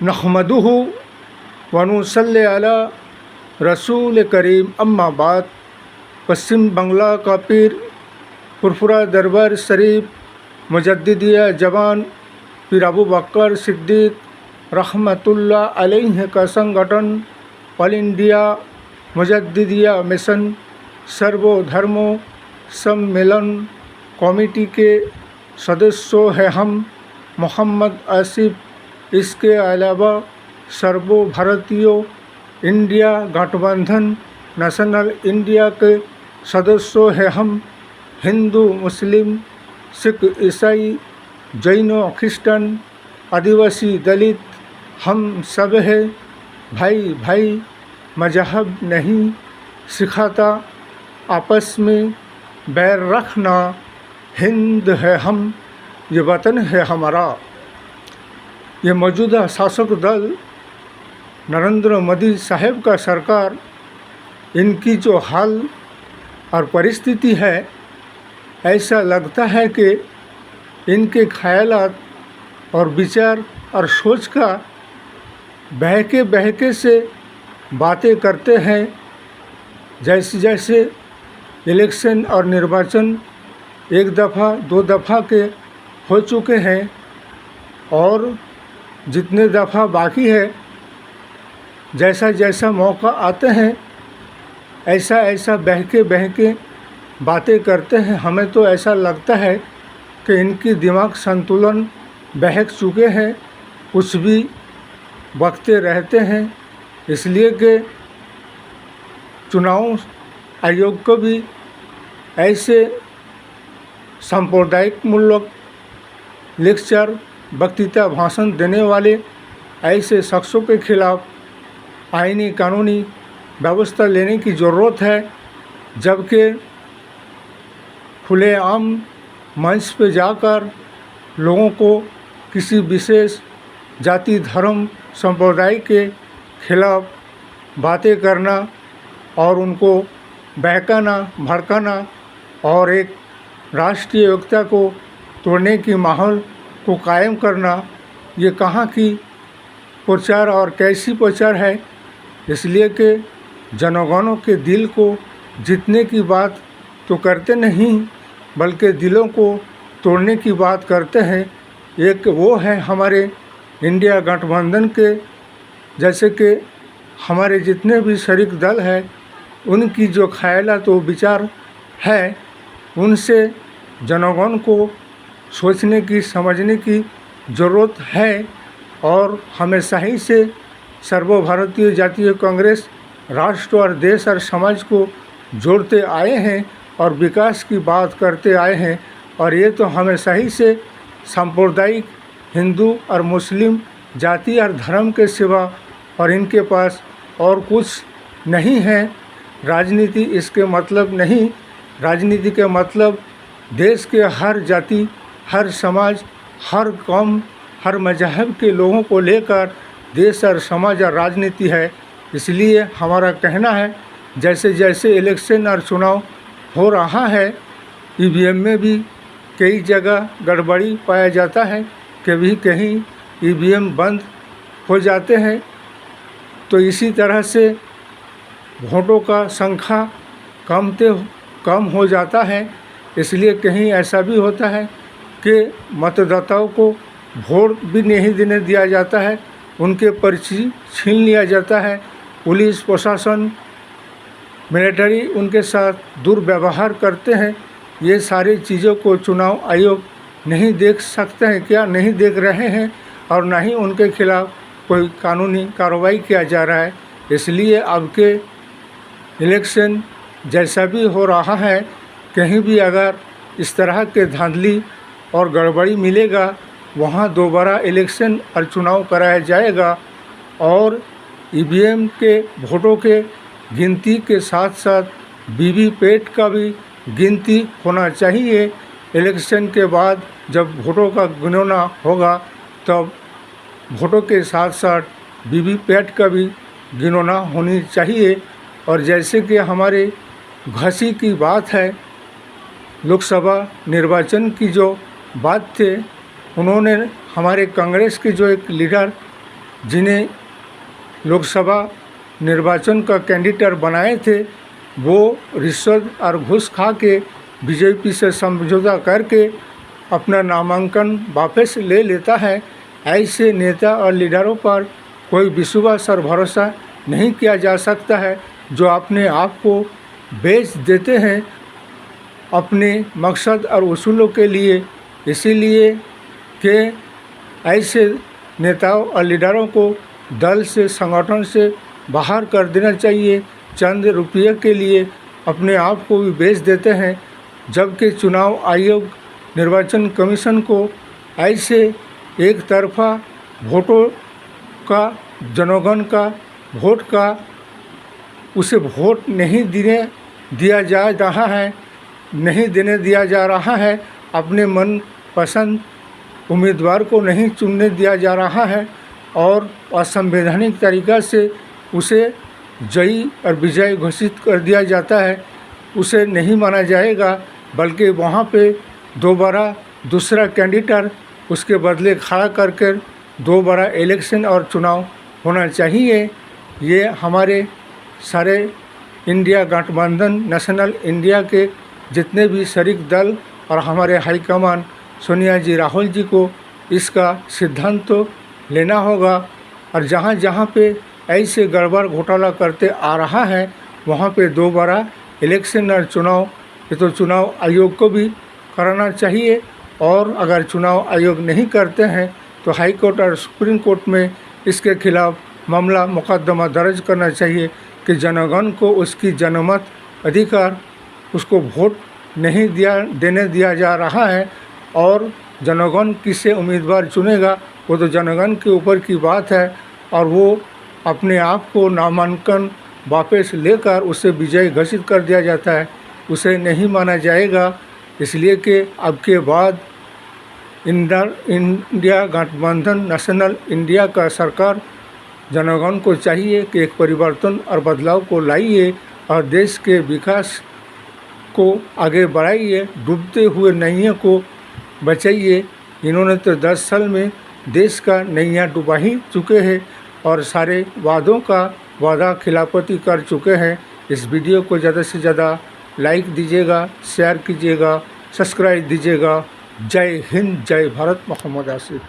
नहमदुहु व नुसल्ली अला रसूल करीम अम्मा बाद। पश्चिम बंगला का पीर फुरफुरा दरबार शरीफ मुजद्दिदिया जवान पीर अबू बकर सिद्दीक़ रहमतुल्लाह अलैह का संगठन ऑल इंडिया मुजद्दिदिया मिशन सर्वधर्मों सम्मेलन कमेटी के सदस्यों हैं हम मोहम्मद आसिफ। इसके अलावा सर्वो भारतीयों इंडिया गठबंधन नेशनल इंडिया के सदस्यों हैं हम हिंदू मुस्लिम सिख ईसाई जैन क्रिश्चन आदिवासी दलित हम सब है भाई भाई। मजहब नहीं सिखाता आपस में बैर रखना। हिंद है हम, ये वतन है हमारा। ये मौजूदा शासक दल नरेंद्र मोदी साहब का सरकार, इनकी जो हाल और परिस्थिति है, ऐसा लगता है कि इनके ख्यालात और विचार और सोच का बहके बहके से बातें करते हैं। जैसे जैसे इलेक्शन और निर्वाचन एक दफ़ा दो दफ़ा के हो चुके हैं और जितने दफ़ा बाकी है, जैसा जैसा मौका आते हैं ऐसा ऐसा बहके बहके बातें करते हैं। हमें तो ऐसा लगता है कि इनकी दिमाग संतुलन बहक चुके हैं, कुछ भी बकते रहते हैं। इसलिए कि चुनाव आयोग को भी ऐसे सांप्रदायिक मूलक लेक्चर वक्तृता भाषण देने वाले ऐसे शख्सों के खिलाफ आईनी कानूनी व्यवस्था लेने की ज़रूरत है, जबकि खुलेआम मंच पर जाकर लोगों को किसी विशेष जाति धर्म संप्रदाय के खिलाफ बातें करना और उनको बहकाना भड़काना और एक राष्ट्रीय एकता को तोड़ने की माहौल को कायम करना, ये कहाँ की प्रचार और कैसी प्रचार है। इसलिए कि जनगणों के दिल को जीतने की बात तो करते नहीं, बल्कि दिलों को तोड़ने की बात करते हैं। एक वो है हमारे इंडिया गठबंधन के, जैसे कि हमारे जितने भी शरीक दल हैं, उनकी जो ख्यालात तो विचार है, उनसे जनगण को सोचने की समझने की ज़रूरत है। और हमेशा ही से सर्वभारतीय जातीय कांग्रेस राष्ट्र और देश और समाज को जोड़ते आए हैं और विकास की बात करते आए हैं। और ये तो हमेशा ही से सांप्रदायिक हिंदू और मुस्लिम जाति और धर्म के सिवा और इनके पास और कुछ नहीं है। राजनीति इसके मतलब नहीं। राजनीति के मतलब देश के हर जाति, हर समाज, हर कौम, हर मजहब के लोगों को लेकर देश और समाज और राजनीति है। इसलिए हमारा कहना है, जैसे जैसे इलेक्शन और चुनाव हो रहा है, ईवीएम में भी कई जगह गड़बड़ी पाया जाता है, कभी कहीं ईवीएम बंद हो जाते हैं। तो इसी तरह से वोटों का संख्या कम हो जाता है। इसलिए कहीं ऐसा भी होता है कि मतदाताओं को वोट भी नहीं देने दिया जाता है, उनके पर्ची छीन लिया जाता है। पुलिस प्रशासन मिलिट्री उनके साथ दुर्व्यवहार करते हैं। ये सारी चीज़ों को चुनाव आयोग नहीं देख सकते हैं, क्या नहीं देख रहे हैं, और ना ही उनके खिलाफ़ कोई कानूनी कार्रवाई किया जा रहा है। इसलिए अब के इलेक्शन जैसा भी हो रहा है, कहीं भी अगर इस तरह के धांधली और गड़बड़ी मिलेगा, वहाँ दोबारा इलेक्शन और चुनाव कराया जाएगा। और ईवीएम के वोटों के गिनती के साथ साथ वीवीपैट का भी गिनती होना चाहिए। इलेक्शन के बाद जब वोटों का गिनना होगा, तब वोटों के साथ साथ वीवीपैट का भी गिनना होनी चाहिए। और जैसे कि हमारे घासी की बात है, लोकसभा निर्वाचन की जो बात थे, उन्होंने हमारे कांग्रेस के जो एक लीडर जिन्हें लोकसभा निर्वाचन का कैंडिडेट बनाए थे वो रिश्वत और घूस खा के बीजेपी से समझौता करके अपना नामांकन वापस ले लेता है। ऐसे नेता और लीडरों पर कोई विश्वास और भरोसा नहीं किया जा सकता है, जो अपने आप को बेच देते हैं अपने मकसद और उसूलों के लिए। इसीलिए कि ऐसे नेताओं और लीडरों को दल से, संगठन से बाहर कर देना चाहिए। चंद रुपये के लिए अपने आप को भी बेच देते हैं, जबकि चुनाव आयोग, निर्वाचन कमीशन को ऐसे एक तरफा वोटों का, जनगण का वोट का उसे वोट नहीं देने दिया जा रहा है, अपने मन पसंद उम्मीदवार को नहीं चुनने दिया जा रहा है और असंवैधानिक तरीक़ा से उसे जयी और विजयी घोषित कर दिया जाता है। उसे नहीं माना जाएगा, बल्कि वहाँ पे दोबारा दूसरा कैंडिडेट उसके बदले खड़ा करके दोबारा इलेक्शन और चुनाव होना चाहिए। ये हमारे सारे इंडिया गठबंधन, नेशनल इंडिया के जितने भी शरीक दल और हमारे हाईकमान सोनिया जी, राहुल जी को इसका सिद्धांत तो लेना होगा। और जहाँ जहाँ पे ऐसे गड़बड़ घोटाला करते आ रहा है वहाँ पे दोबारा इलेक्शन और चुनाव, ये तो चुनाव आयोग को भी कराना चाहिए। और अगर चुनाव आयोग नहीं करते हैं तो हाई कोर्ट और सुप्रीम कोर्ट में इसके खिलाफ मामला, मुकदमा दर्ज करना चाहिए कि जनगण को उसकी जनमत अधिकार, उसको वोट नहीं देने दिया जा रहा है और जनगण किसे उम्मीदवार चुनेगा वो तो जनगण के ऊपर की बात है। और वो अपने आप को नामांकन वापस लेकर उसे विजयी घोषित कर दिया जाता है, उसे नहीं माना जाएगा। इसलिए कि अब के बाद इंडिया गठबंधन, नेशनल इंडिया का सरकार जनगण को चाहिए कि एक परिवर्तन और बदलाव को लाइए और देश के विकास को आगे बढ़ाइए, डूबते हुए नैया को बचाइए। इन्होंने तो 10 साल में देश का नैया डुबा ही चुके हैं और सारे वादों का वादा खिलाफती कर चुके हैं। इस वीडियो को ज़्यादा से ज़्यादा लाइक दीजिएगा, शेयर कीजिएगा, सब्सक्राइब दीजिएगा। जय हिंद, जय भारत। मोहम्मद आसिफ।